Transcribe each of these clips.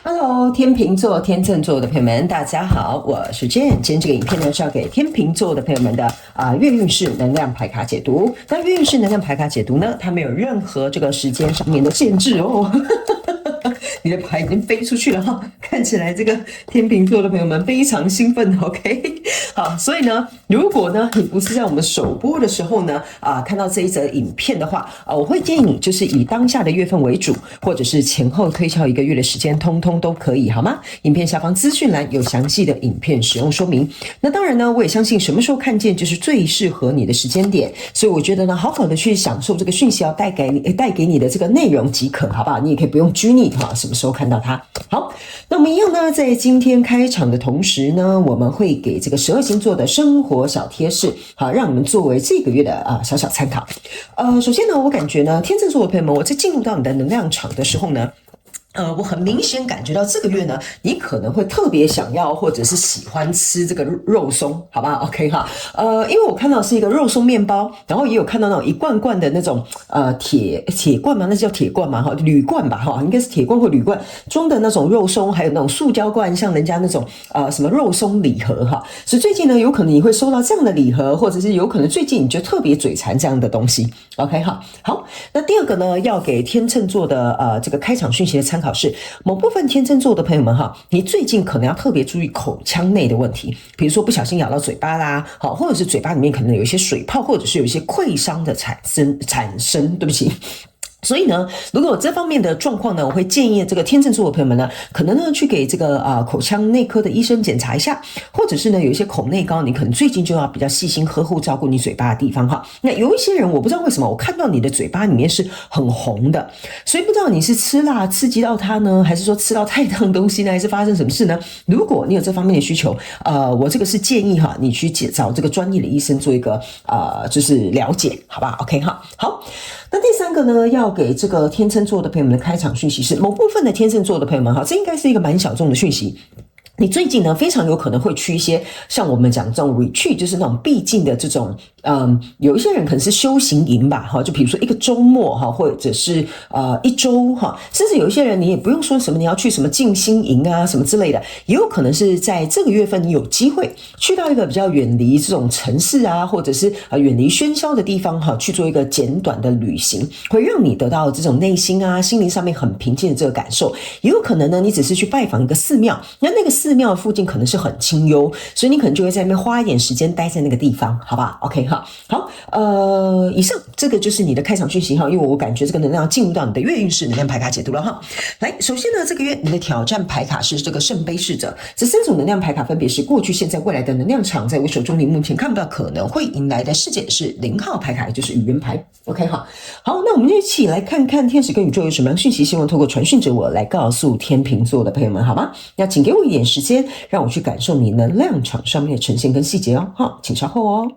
Hello， 天秤座、天秤座的朋友們，大家好，我是 Jane。今天這個影片呢是要給天秤座的朋友們的月運勢能量牌卡解讀。那月運勢能量牌卡解讀呢，它沒有任何這個時間上面的限制哦。你的牌已經飛出去了哈，看起來這個天秤座的朋友們非常興奮 ，OK？ 好，所以呢，如果呢你不是在我們首播的時候呢看到這一則影片的話我會建議你就是以當下的月份為主，或者是前後推敲1個月的時間，通通都可以，好嗎？影片下方資訊欄有詳細的影片使用說明。那當然呢，我也相信什麼時候看見就是最適合你的時間點，所以我覺得呢，好好的去享受這個訊息要帶給你的這個內容即可，好不好？你也可以不用拘泥哈，什麼時候看到它。好，那我們一樣呢，在今天開場的同時呢，我們會給這個12星座的生活小貼士，好，讓你們作為這個月的小小參考。首先呢，我感覺呢，天秤座的朋友們，我在進入到你的能量場的時候呢，我很明顯感覺到這個月呢，你可能會特別想要或者是喜歡吃這個肉鬆，好吧 ？OK 哈，因為我看到是一個肉鬆麵包，然後也有看到那種一罐罐的那種鐵罐嘛，那叫鐵罐嘛哈，鋁罐吧哈，應該是鐵罐或鋁罐裝的那種肉鬆，還有那種塑膠罐，像人家那種什麼肉鬆禮盒哈。所以最近呢，有可能你會收到這樣的禮盒，或者是有可能最近你就特別嘴饞這樣的東西。OK 哈，好，那第二個呢，要給天秤座的這個開場訊息的參考是某部分天秤座的朋友們哈，你最近可能要特別注意口腔內的問題，比如說不小心咬到嘴巴啦，好，或者是嘴巴裡面可能有一些水泡，或者是有一些潰傷的產生，對不起。所以呢，如果有這方面的狀況呢，我會建議這個天秤座的朋友們呢，可能呢去給這個口腔內科的醫生檢查一下，或者是呢有一些口內膏，你可能最近就要比較細心呵護照顧你嘴巴的地方哈。那有一些人我不知道為什麼，我看到你的嘴巴裡面是很紅的，所以不知道你是吃辣刺激到它呢，還是說吃到太燙的東西呢，還是發生什麼事呢？如果你有這方面的需求，我這個是建議哈，你去找這個專業的醫生做一個就是了解，好吧 ？OK 哈，好。那第三個呢，要給這個天秤座的朋友們的開場訊息是，某部分的天秤座的朋友們哈，這應該是一個蠻小眾的訊息。你最近呢，非常有可能會去一些像我們講這種 retreat，就是那種必經的這種，有一些人可能是修行營吧，哈，就比如說一個周末哈，或者是一周哈，甚至有一些人你也不用說什麼你要去什麼靜心營啊什麼之類的，也有可能是在這個月份你有機會去到一個比較遠離這種城市啊，或者是遠離喧囂的地方哈，去做一個簡短的旅行，會讓你得到這種內心啊心靈上面很平靜的這個感受。也有可能呢，你只是去拜訪一個寺廟，那個寺廟附近可能是很清幽，所以你可能就會在那邊花一點時間待在那個地方，好吧 ？OK 哈，好，以上這個就是你的開場訊息哈，因為我感覺這個能量進入到你的月運勢能量牌卡解讀了哈。來，首先呢，這個月你的挑戰牌卡是這個聖杯侍者，這3種能量牌卡分別是過去、現在、未來的能量場，在我手中你目前看不到可能會迎來的事件是0號牌卡，也就是語言牌。OK 哈，好，那我們就一起來看看天使跟宇宙有什麼樣訊息，希望透過傳訊者我來告訴天秤座的朋友們，好嗎？那請給我一點時間，讓我去感受你能量場上面的呈現跟細節哦，好，請稍後哦。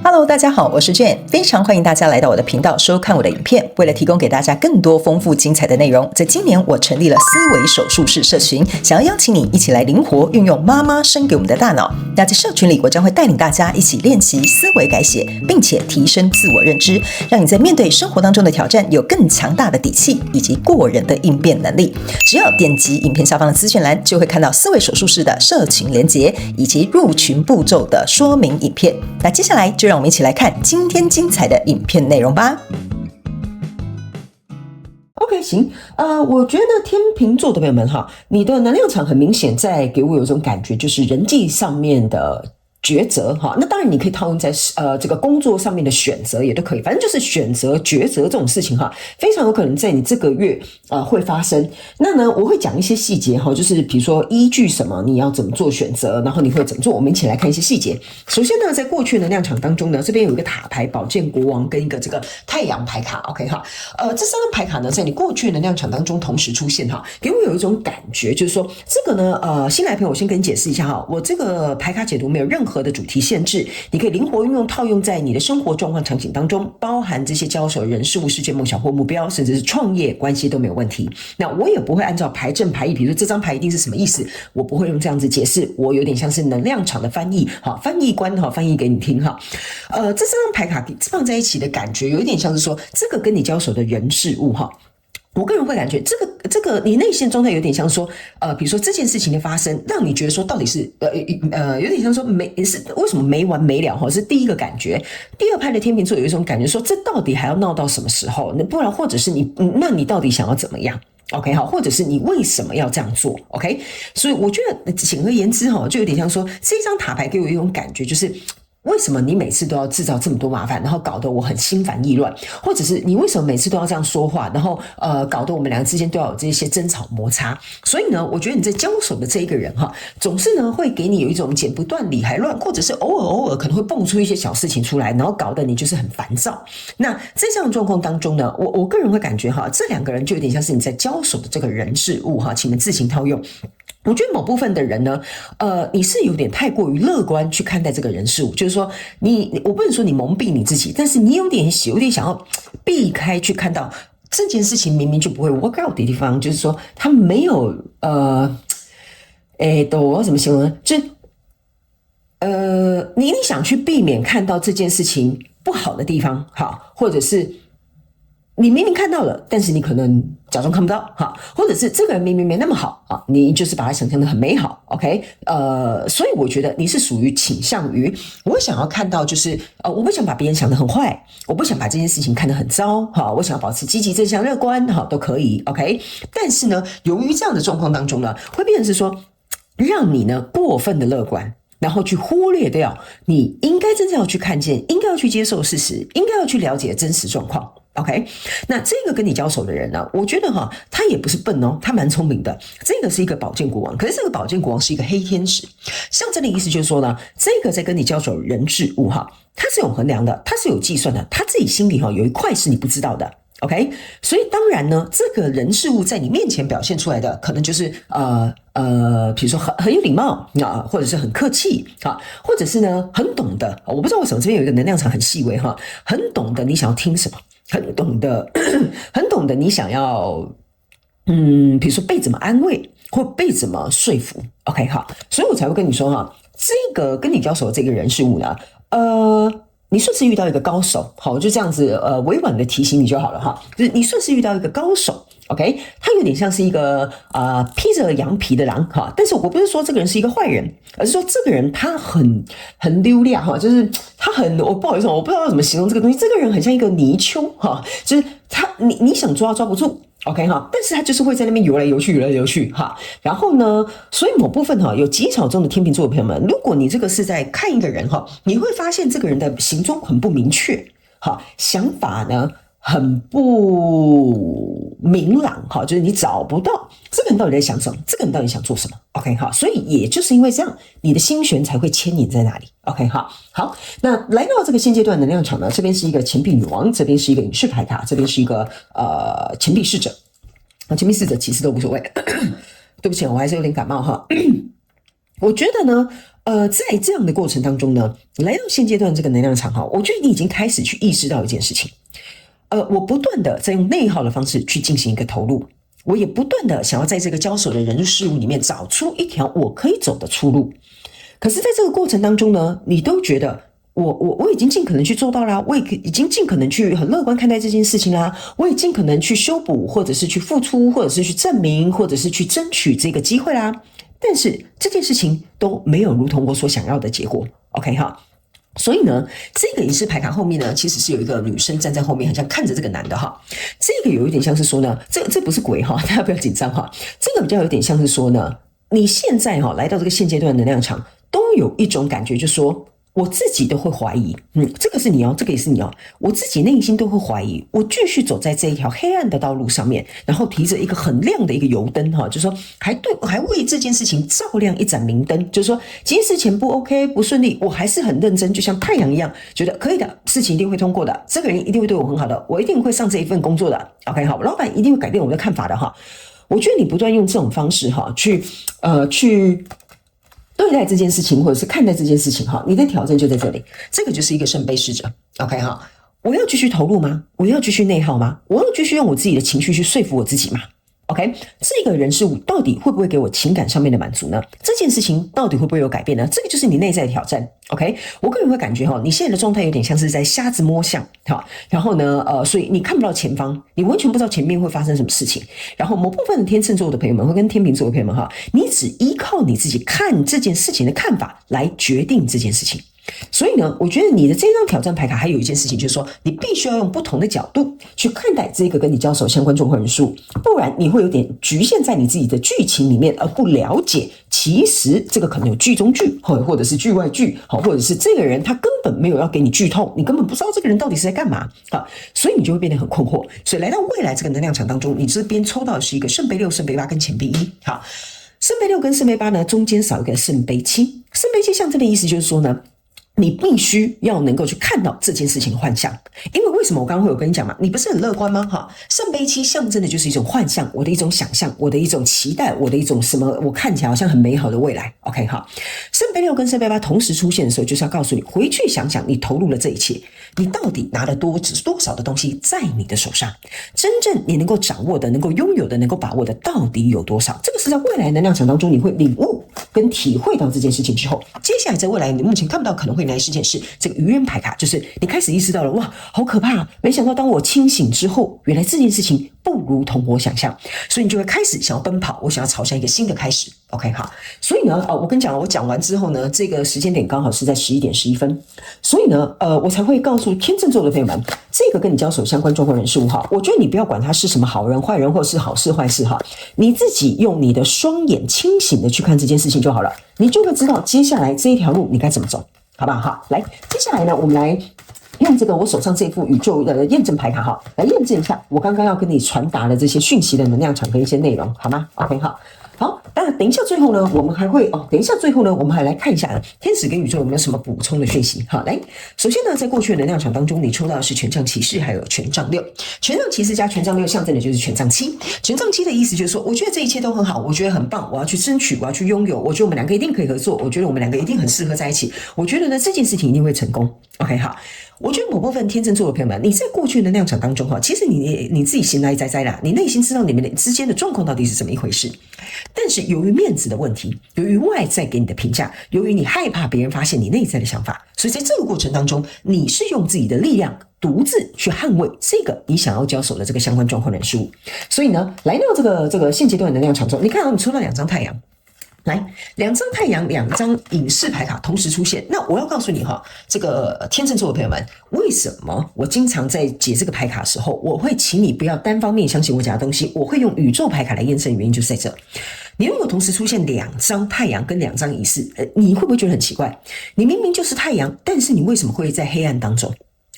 Hello， 大家好，我是 Jane， 非常歡迎大家來到我的頻道收看我的影片。為了提供給大家更多豐富精彩的內容，在今年我成立了思維手術室社群，想要邀請你一起來靈活運用媽媽生給我們的大腦。那在社群裡，我將會帶領大家一起練習思維改寫，並且提升自我認知，讓你在面對生活當中的挑戰有更強大的底氣以及過人的應變能力。只要點擊影片下方的資訊欄，就會看到思維手術室的社群連結以及入群步驟的說明影片。那接下來就讓我們一起來看今天精彩的影片內容吧。OK， 行，我覺得天秤座的朋友們哈，你的能量场很明顯在給我有一種感觉，就是人際上面的抉擇哈，那當然你可以套用在這個工作上面的選擇也都可以，反正就是選擇抉擇這種事情哈，非常有可能在你這個月會發生。那呢，我會講一些細節哈，就是比如說依據什麼你要怎麼做選擇，然後你會怎麼做，我們一起來看一些細節。首先呢，在過去能量場當中呢，這邊有一個塔牌、寶劍國王跟一個這個太陽牌卡 ，OK 哈，這3張牌卡呢，在你過去能量場當中同時出現哈，給我有一種感覺，就是說這個呢，新來的朋友我先跟你解釋一下哈，我這個牌卡解讀沒有任何的主題限制，你可以靈活運用套用在你的生活狀況場景當中，包含這些交手人事物事件夢想或目標，甚至是創業關係都沒有問題。那我也不會按照牌陣牌意，比如說這張牌一定是什麼意思，我不會用這樣子解釋，我有點像是能量場的翻譯，好，翻譯官哈，翻譯給你聽哈。這3張牌卡放在一起的感覺有一點像是說，這個跟你交手的人事物哈，我個人會感覺這個你內心狀態有點像說，比如說這件事情的發生，讓你覺得說到底是有點像說是為什麼沒完沒了哈，是第一個感覺。第二派的天秤座有一種感覺說，這到底還要鬧到什麼時候？不然或者是那你到底想要怎麼樣？OK 好，或者是你為什麼要這樣做 ？OK， 所以我覺得簡而言之哈，就有點像說這張塔牌給我一種感覺就是。為什麼你每次都要製造這麼多麻煩，然後搞得我很心煩意亂？或者是你為什麼每次都要這樣說話，然後搞得我們兩個之間都要有這些爭吵摩擦？所以呢，我覺得你在交手的這一個人哈，總是呢會給你有一種剪不斷理還亂，或者是偶爾可能會蹦出一些小事情出來，然後搞得你就是很煩躁。那在這樣的狀況當中呢，我個人會感覺哈，這兩個人就有點像是你在交手的這個人事物哈，請你們自行套用。我覺得某部分的人呢，你是有點太過於樂觀去看待這個人事物，就是說我不能說你蒙蔽你自己，但是你有點想要避開去看到這件事情明明就不會 work out 的地方，就是說他沒有我要怎麼形容呢？就是你想去避免看到這件事情不好的地方，好，或者是。你明明看到了，但是你可能假裝看不到，哈，或者是這個人明明沒那麼好啊，你就是把它想象得很美好 ，OK？所以我覺得你是屬於傾向於我想要看到，就是我不想把別人想得很壞，我不想把這件事情看得很糟，哈，我想要保持積極、正向、樂觀，哈，都可以 ，OK？但是呢，由於這樣的狀況當中呢，會變成是說，讓你呢過分的樂觀。然後去忽略掉你應該真正要去看見、應該要去接受事實、應該要去了解真實狀況。OK， 那這個跟你交手的人呢，我覺得哈，他也不是笨哦，他蠻聰明的。這個是一個寶劍國王，可是這個寶劍國王是一個黑天使，象徵的意思就是說呢，這個在跟你交手的人事物哈，他是有衡量的，他是有計算的，他自己心裡哈有一塊是你不知道的。OK， 所以當然呢，這個人事物在你面前表現出來的，可能就是比如說很有禮貌啊，或者是很客氣啊，或者是呢很懂得，我不知道為什麼這邊有一個能量場很細微哈，很懂得你想要聽什麼，很懂得你想要比如說被怎麼安慰或被怎麼說服。OK 好，所以我才會跟你說哈，這個跟你交手的這個人事物呢，你順勢遇到一個高手，好，就這樣子，委婉的提醒你就好了哈。就是你順勢遇到一個高手 ，OK， 他有點像是一個披着羊皮的狼哈。但是我不是說這個人是一個壞人，而是說這個人他很溜亮哈，就是他我不好意思，我不知道要怎麼形容這個東西。這個人很像一個泥鰍哈，就是你想抓不住。OK 哈，但是他就是會在那邊游來游去哈。然後呢，所以某部分哈，有極少數的天秤座的朋友們，如果你這個是在看一個人哈，你會發現這個人的行蹤很不明確，哈，想法呢很不明朗哈，就是你找不到這個人到底在想什麼，這個人到底想做什麼。OK 哈，所以也就是因為這樣，你的心弦才會牽引在那裡。OK 哈，好，那來到這個現階段能量場呢，這邊是一個錢幣女王，這邊是一個隱士牌卡，這邊是一個錢幣侍者。錢幣侍者其實都無所謂，對不起，我還是有點感冒哈。我覺得呢，在這樣的過程當中呢，來到現階段這個能量場哈，我覺得你已經開始去意識到一件事情。我不斷的在用內耗的方式去進行一個投入，我也不斷的想要在這個交手的人事物裡面找出一條我可以走的出路。可是，在這個過程當中呢，你都覺得我已經盡可能去做到啦，我已經盡可能去很樂觀看待這件事情啦，我也盡可能去修補，或者是去付出，或者是去證明，或者是去爭取這個機會啦。但是這件事情都沒有如同我所想要的結果。OK 哈。所以呢，這個隱士牌卡後面呢，其實是有一個女生站在後面，很像看着這個男的哈。這個有一點像是說呢，這不是鬼哈，大家不要緊張哈。這個比較有點像是說呢，你現在哈來到這個現階段的能量場，都有一種感覺，就是說我自己都會懷疑，這個是你哦，這個也是你哦，我自己內心都會懷疑，我繼續走在這一條黑暗的道路上面，然後提着一個很亮的一個油燈哈，就是說還為這件事情照亮一盞明燈，就是說即使前不 OK 不順利，我還是很認真，就像太陽一樣，覺得可以的，事情一定會通過的，這個人一定會對我很好的，我一定會上這一份工作的 ，OK 好，老闆一定會改變我的看法的哈。我覺得你不斷用這種方式哈，去對待這件事情，或者是看待這件事情哈，你的挑戰就在這裡。這個就是一個聖杯侍者 ，OK 哈。我要繼續投入嗎？我要繼續內耗嗎？我要繼續用我自己的情緒去說服我自己嗎 OK， 這個人事物到底會不會給我情感上面的滿足呢？這件事情到底會不會有改變呢？這個就是你內在的挑戰。OK， 我個人會感覺你現在的狀態有點像是在瞎子摸象，然後呢，所以你看不到前方，你完全不知道前面會發生什麼事情。然後某部分的天秤座的朋友們會跟天秤座的朋友們你只依靠你自己看這件事情的看法來決定這件事情。所以呢，我覺得你的這張挑戰牌卡還有一件事情，就是說你必須要用不同的角度去看待這個跟你交手相關狀況人數，不然你會有點局限在你自己的劇情裡面，而不了解其實這個可能有劇中劇，或者是劇外劇，或者是這個人他根本沒有要給你劇透，你根本不知道這個人到底是在幹嘛，所以你就會變得很困惑。所以來到未來這個能量場當中，你這邊抽到的是一個聖杯6、聖杯8跟錢幣1。好，聖杯6跟聖杯8呢，中間少一個聖杯7。聖杯7象徵的意思就是說呢，你必須要能夠去看到這件事情的幻象，因為什麼？我剛剛會有跟你講嘛，你不是很樂觀嗎？聖杯7象徵的就是一種幻象，我的一種想象，我的一種期待，我的一種什麼，我看起來好像很美好的未來。OK 哈，聖杯6跟聖杯8同時出現的時候，就是要告訴你，回去想想你投入了這一切，你到底拿了多少的東西在你的手上，真正你能夠掌握的、能夠擁有的、能夠把握的，到底有多少？這個是在未來能量場當中你會領悟跟體會到這件事情之後，接下來在未來你目前看不到可能會來的事件是這個愚人牌卡，就是你開始意識到了，哇，好可怕！沒想到當我清醒之後，原來這件事情不如同我想象，所以你就會開始想要奔跑，我想要朝向一個新的開始。OK 好，所以呢，我跟你講，我講完之後呢，這個時間點剛好是在11點11分，所以呢，我才會告訴天秤座的朋友們，這個跟你交手相關狀況人事物哈，我覺得你不要管他是什麼好人、壞人，或者是好事壞事哈，你自己用你的雙眼清醒的去看這件事情就好了，你就會知道接下來這一條路你該怎麼走，好不好？好，來，接下來呢，我們來用這個我手上這副宇宙的驗證牌卡哈，來驗證一下我剛剛要跟你傳達的這些訊息的能量場跟一些內容，好嗎 ？OK 好。好，那等一下最後呢，我們還會我們還來看一下天使跟宇宙有沒有什麼補充的訊息。好，來，首先呢，在過去的能量場當中，你抽到的是權杖騎士，還有權杖6。權杖騎士加權杖6象徵的就是權杖7。權杖7的意思就是說，我覺得這一切都很好，我覺得很棒，我要去爭取，我要去擁有，我覺得我們兩個一定可以合作，我覺得我們兩個一定很適合在一起，我覺得呢這件事情一定會成功。OK， 好。我覺得某部分天秤座的朋友們，你在過去的能量場當中其實你自己心內在啦，你內心知道你們之間的狀況到底是怎麼一回事，但是由於面子的問題，由於外在給你的評價，由於你害怕別人發現你內在的想法，所以在這個過程當中，你是用自己的力量獨自去捍衛這個你想要交手的這個相關狀況人事物。所以呢，來到這個現階段的能量場中，你看到你抽到2張太陽。來，2張太陽，2張隱士牌卡同時出現。那我要告訴你這個天秤座的朋友們，為什麼我經常在解這個牌卡的時候，我會請你不要單方面相信我講的東西，我會用宇宙牌卡來驗證的原因就是在這。你如果同時出現2張太陽跟2張隱士，你會不會覺得很奇怪？你明明就是太陽，但是你為什麼會在黑暗當中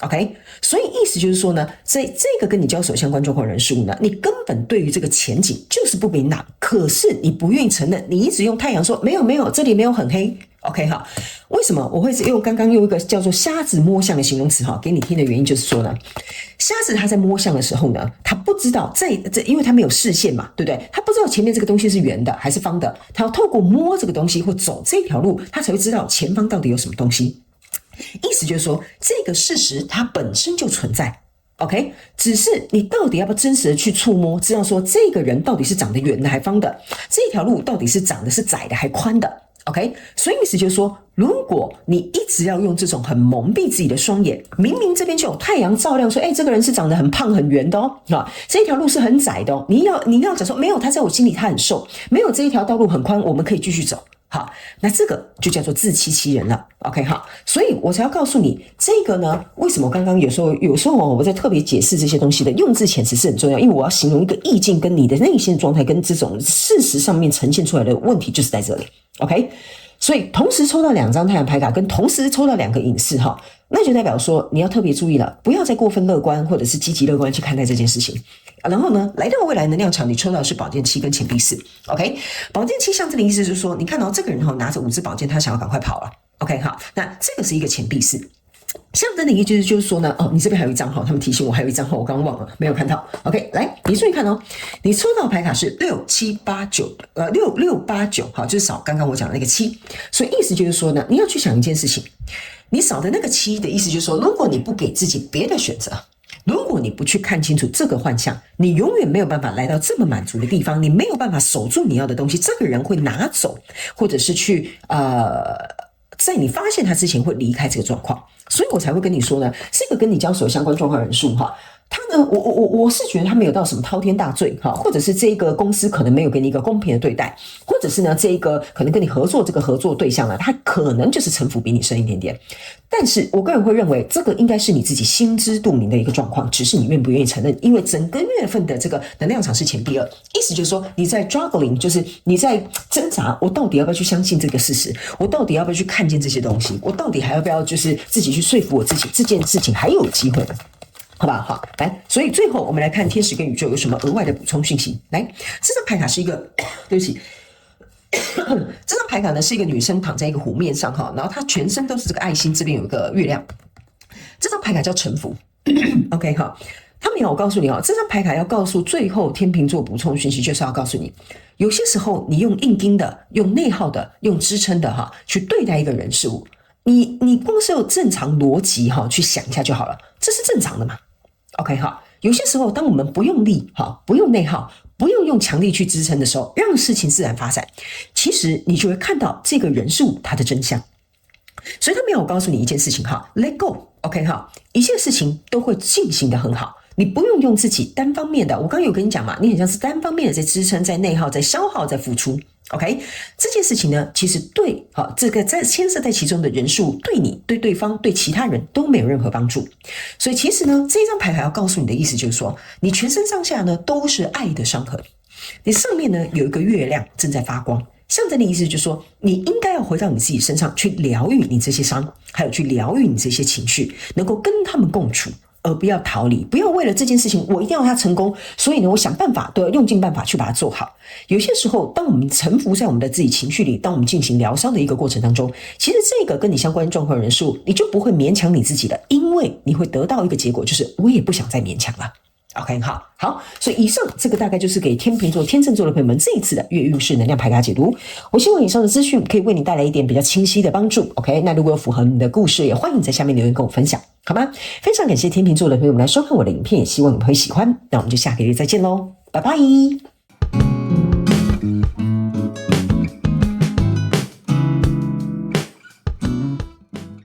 ？OK， 所以意思就是說呢，在這個跟你交手相關狀況人事物呢，你根本對於這個前景就是不明朗，可是你不願意承認，你一直用太陽說沒有，這裡沒有很黑。OK 哈，為什麼我會剛剛用一個叫做瞎子摸象的形容詞給你聽的原因就是說呢，瞎子他在摸象的時候呢，他不知道因為他沒有視線嘛，對不對？他不知道前面這個東西是圓的還是方的，他要透過摸這個東西或走這條路，他才會知道前方到底有什麼東西。意思就是說，這個事實它本身就存在 ，OK， 只是你到底要不要真實的去觸摸，知道說這個人到底是長得圓的還方的，這條路到底是長的是窄的還寬的 ，OK， 所以意思就是說，如果你一直要用這種很蒙蔽自己的雙眼，明明這邊就有太陽照亮說，這個人是長得很胖很圓的這條路是很窄的你要講說沒有，他在我心裡他很瘦，沒有，這一條道路很寬，我們可以繼續走。好，那這個就叫做自欺欺人了 ，OK 好，所以我才要告訴你，這個呢，為什麼我剛剛有時候我在特別解釋這些東西的用字遣詞是很重要，因為我要形容一個意境跟你的內心的狀態跟這種事實上面呈現出來的問題就是在這裡 ，OK， 所以同時抽到2張太陽牌卡跟同時抽到2個隱士那就代表說你要特別注意了，不要再過分樂觀或者是積極樂觀去看待這件事情。然後呢，來到未來能量場，你抽到的是寶劍7跟錢幣4 ，OK， 寶劍7象徵的意思就是說，你看到這個人拿着5支寶劍，他想要趕快跑了 ，OK 好，那這個是一個錢幣4。象徵的意思就是說呢，你這邊還有一張他們提醒我還有一張我剛剛忘了沒有看到 ，OK， 來，你注意看你抽到的牌卡是6、7、8、9， 6、6、8、9，好，就是少剛剛我講的那個7，所以意思就是說呢，你要去想一件事情，你少的那個7的意思就是說，如果你不給自己別的選擇，如果你不去看清楚這個幻象，你永遠沒有辦法來到這麼滿足的地方，你沒有辦法守住你要的東西，這個人會拿走，或者是去在你發現他之前會離開這個狀況，所以我才會跟你說呢，這個跟你交手相關狀況人數哈。他呢，我是覺得他沒有到什麼滔天大罪哈，或者是這個公司可能沒有給你一個公平的對待，或者是呢，這個可能跟你合作這個合作對象呢，他可能就是城府比你深一點點。但是我個人會認為，這個應該是你自己心知肚明的一個狀況，只是你願不願意承認。因為整個月份的這個能量場是前第二，意思就是說你在 juggling， 就是你在掙扎，我到底要不要去相信這個事實？我到底要不要去看見這些東西？我到底還要不要就是自己去說服我自己，這件事情還有機會的？好吧，好，來，所以最後我們來看天使跟宇宙有什麼額外的補充訊息。來，這張牌卡是一个，對不起，這張牌卡呢是一個女生躺在一個湖面上哈，然後她全身都是這個愛心，這邊有一個月亮。這張牌卡叫臣服，OK 哈。他們要我告訴你哦，這張牌卡要告訴最後天秤座補充訊息，就是要告訴你，有些時候你用硬釘的、用內耗的、用支撐的哈，去對待一個人事物，你光是有正常邏輯哈去想一下就好了，這是正常的嘛。OK 哈，有些時候當我們不用力哈，不用內耗，不用強力去支撐的時候，讓事情自然發展，其實你就會看到這個人事物它的真相。所以他沒有告訴你一件事情哈 ，Let go，OK 哈，一切事情都會進行得很好，你不用用自己單方面的。我剛剛有跟你講嘛，你很像是單方面的在支撐、在內耗、在消耗、在付出。OK， 這件事情呢，其實對這個在牽涉在其中的人數，對你、對對方、對其他人都沒有任何幫助。所以其實呢，這一張牌還要告訴你的意思就是說，你全身上下呢都是愛的傷痕，你上面呢有一個月亮正在發光，象徵的意思就是說，你應該要回到你自己身上去療癒你這些傷，還有去療癒你這些情緒，能夠跟他們共處。而不要逃離，不要為了這件事情我一定要它成功，所以呢，我想辦法都要用盡辦法去把它做好。有些時候，當我們臣服在我們的自己情緒裡，當我們進行療傷的一個過程當中，其實這個跟你相關狀況的人數，你就不會勉強你自己了，因為你會得到一個結果，就是我也不想再勉強了。OK， 好，所以以上這個大概就是給天秤座、天秤座的朋友們這一次的月運勢能量牌卡解讀。我希望以上的資訊可以為你帶來一點比較清晰的幫助。OK， 那如果有符合你的故事，也歡迎在下面留言跟我分享，好嗎？非常感謝天秤座的朋友們來收看我的影片，也希望你們會喜歡。那我們就下個月再見嘍，拜拜。